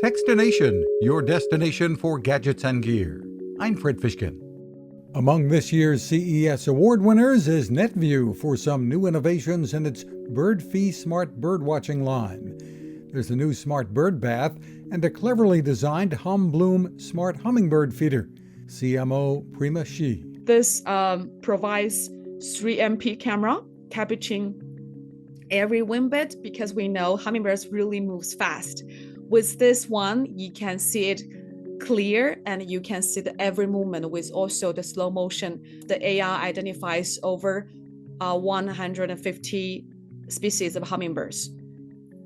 Fishkin-Techstination, your destination for gadgets and gear. I'm Fred Fishkin. Among this year's CES award winners is Netvue for some new innovations in its Birdfy smart birdwatching line. There's a new smart bird bath and a cleverly designed HumBloom smart hummingbird feeder. CMO Prima Shi. This provides 3MP camera capturing every wind bit because we know hummingbirds really moves fast. With this one, you can see it clear and you can see the every movement with also the slow motion. The AI identifies over 150 species of hummingbirds.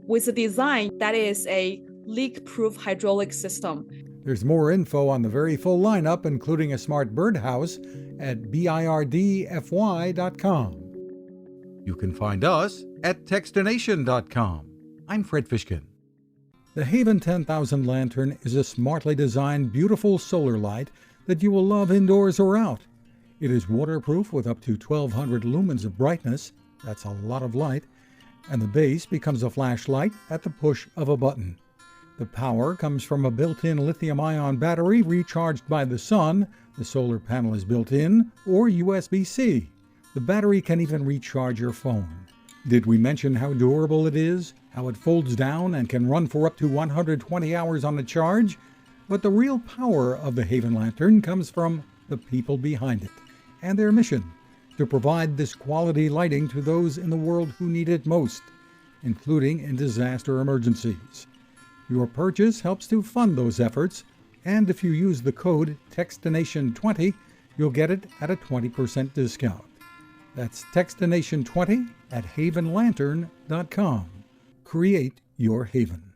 With the design, that is a leak-proof hydraulic system. There's more info on the very full lineup, including a smart birdhouse, at birdfy.com. You can find us at Techstination.com. I'm Fred Fishkin. The Haven 10,000 lantern is a smartly designed, beautiful solar light that you will love indoors or out. It is waterproof with up to 1,200 lumens of brightness. That's a lot of light. And the base becomes a flashlight at the push of a button. The power comes from a built-in lithium-ion battery recharged by the sun. The solar panel is built in, or USB-C. The battery can even recharge your phone. Did we mention how durable it is? How it folds down and can run for up to 120 hours on a charge? But the real power of the Haven Lantern comes from the people behind it and their mission to provide this quality lighting to those in the world who need it most, including in disaster emergencies. Your purchase helps to fund those efforts, and if you use the code Techstination20, you'll get it at a 20% discount. That's Techstination20 at havenlantern.com. Create your haven.